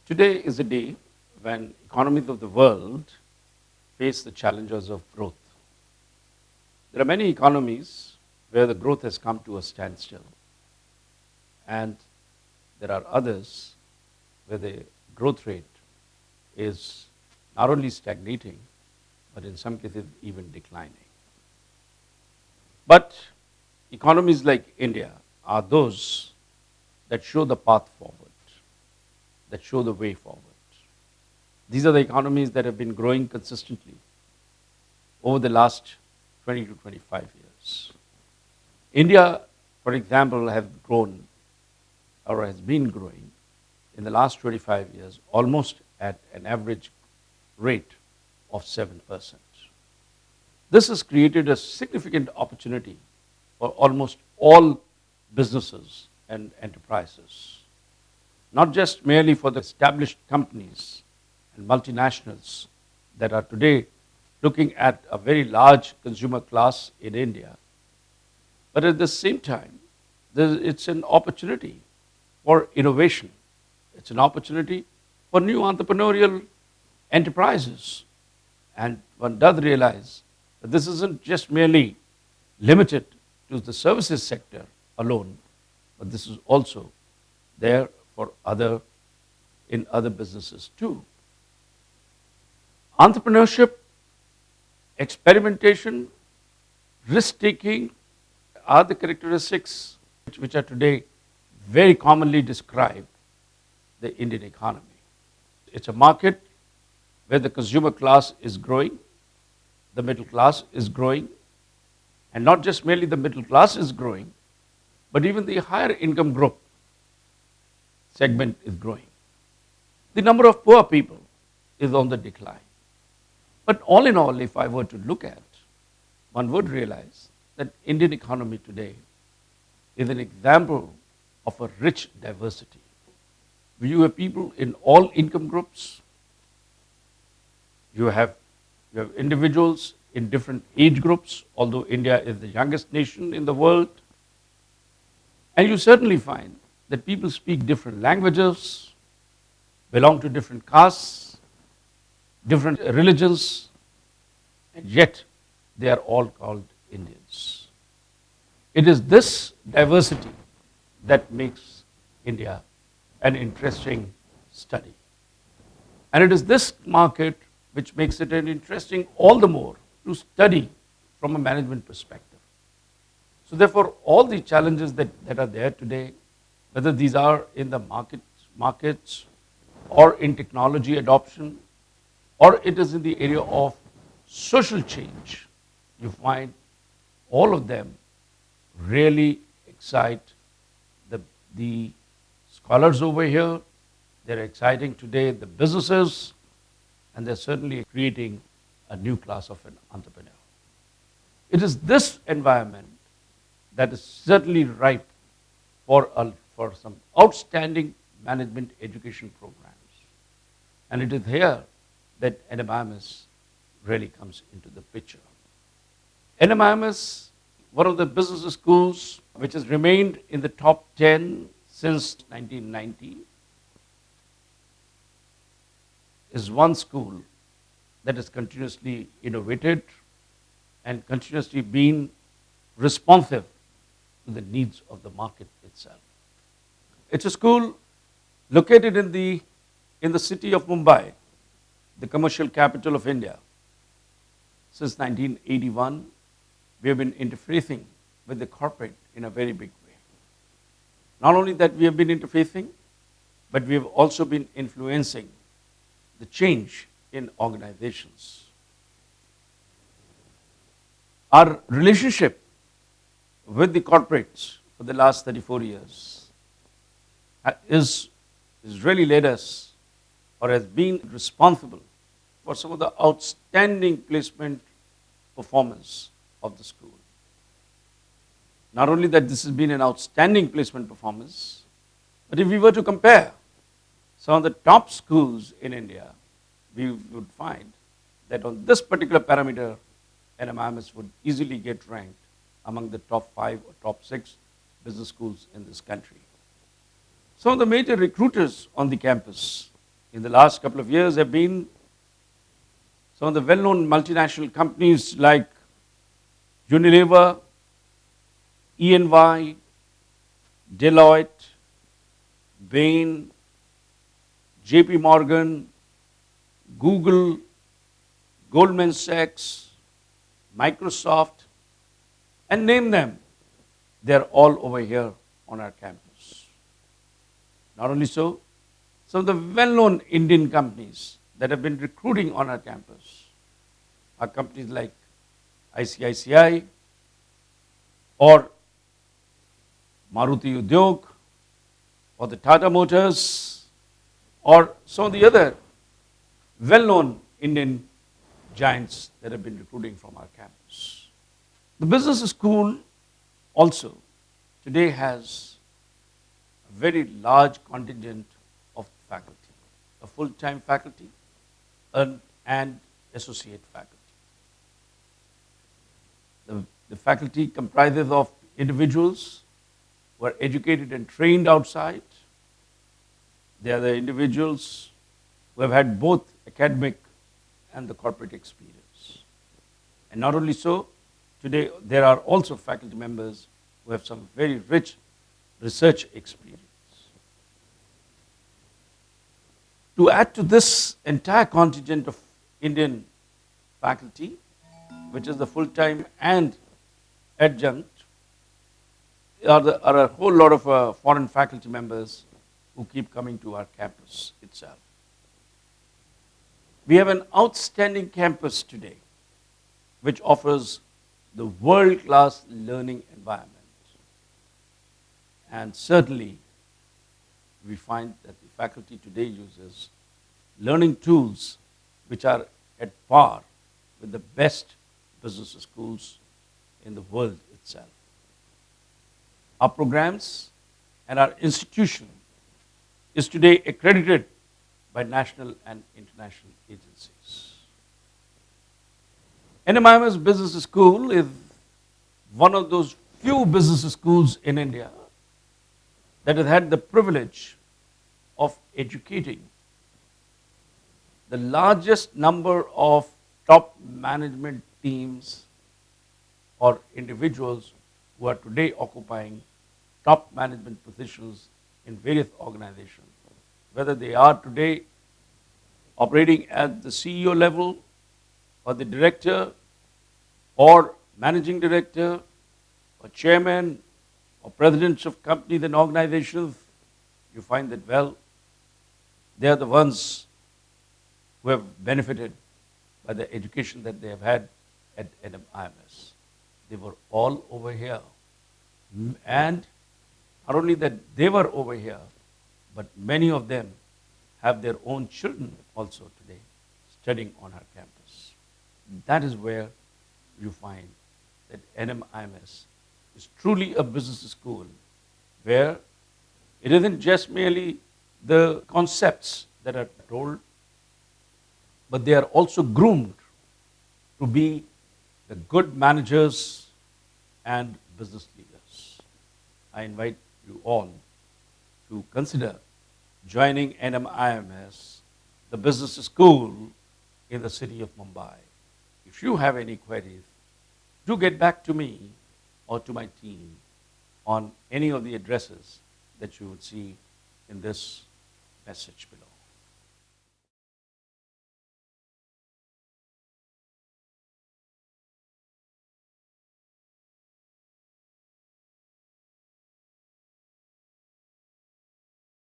Today is a day when economies of the world face the challenges of growth. There are many economies where the growth has come to a standstill, and there are others where the growth rate is not only stagnating, but in some cases even declining. But economies like India are those that show the path forward, that show the way forward. These are the economies that have been growing consistently over the last 20 to 25 years. India, for example, has grown or has been growing in the last 25 years almost at an average rate of 7%. This has created a significant opportunity for almost all businesses and enterprises, not just merely for the established companies and multinationals that are today looking at a very large consumer class in India, but at the same time, it's an opportunity for innovation. It's an opportunity for new entrepreneurial enterprises. And one does realize that this isn't just merely limited to the services sector alone, but this is also there for in other businesses too. Entrepreneurship, experimentation, risk-taking are the characteristics which are today very commonly describe the Indian economy. It's a market where the consumer class is growing, the middle class is growing, and not just merely the middle class is growing, but even the higher income group segment is growing. The number of poor people is on the decline. But all in all, if I were to look at, one would realize that Indian economy today is an example of a rich diversity. You have people in all income groups. You have individuals in different age groups, although India is the youngest nation in the world. And you certainly find that people speak different languages, belong to different castes, different religions, and yet they are all called Indians. It is this diversity that makes India an interesting study. And it is this market which makes it an interesting all the more to study from a management perspective. So therefore, all the challenges that are there today, whether these are in the markets or in technology adoption, or it is in the area of social change, you find all of them really excite the scholars over here. They're exciting today the businesses, and they're certainly creating a new class of an entrepreneur. It is this environment that is certainly ripe for some outstanding management education programs. And it is here that NMIMS really comes into the picture. NMIMS, one of the business schools which has remained in the top 10 since 1990, is one school that has continuously innovated and continuously been responsive to the needs of the market itself. It's a school located in the city of Mumbai, the commercial capital of India. Since 1981, we have been interfacing with the corporate in a very big way. Not only that we have been interfacing, but we have also been influencing the change in organizations. Our relationship with the corporates for the last 34 years is really led us or has been responsible for some of the outstanding placement performance of the school. Not only that this has been an outstanding placement performance, but if we were to compare some of the top schools in India, we would find that on this particular parameter, NMIMS would easily get ranked among the top 5 or top 6 business schools in this country. Some of the major recruiters on the campus in the last couple of years have been some of the well-known multinational companies like Unilever, E&Y, Deloitte, Bain, JP Morgan, Google, Goldman Sachs, Microsoft, and name them. They're all over here on our campus. Not only so, some of the well-known Indian companies that have been recruiting on our campus are companies like ICICI or Maruti Udyog or the Tata Motors or some of the other well-known Indian giants that have been recruiting from our campus. The business school also today has a very large contingent of faculty, a full-time faculty and associate faculty. The faculty comprises of individuals who are educated and trained outside. They are the individuals who have had both academic and the corporate experience. And not only so, today there are also faculty members who have some very rich research experience. To add to this entire contingent of Indian faculty, which is the full-time and adjunct, are a whole lot of foreign faculty members who keep coming to our campus itself. We have an outstanding campus today which offers the world-class learning environment. And certainly, we find that the faculty today uses learning tools which are at par with the best business schools in the world itself. Our programs and our institution is today accredited by national and international agencies. NMIMS Business School is one of those few business schools in India that has had the privilege of educating the largest number of top management teams or individuals who are today occupying top management positions in various organizations, whether they are today operating at the CEO level or the director or managing director or chairman or presidents of companies and organizations. You find that, well, they are the ones who have benefited by the education that they have had at NMIMS. They were all over here. And not only that they were over here, but many of them have their own children also today studying on our campus. That is where you find that NMIMS is truly a business school where it isn't just merely the concepts that are told, but they are also groomed to be the good managers and business leaders. I invite you all to consider joining NMIMS, the business school in the city of Mumbai. If you have any queries, do get back to me or to my team on any of the addresses that you would see in this message below.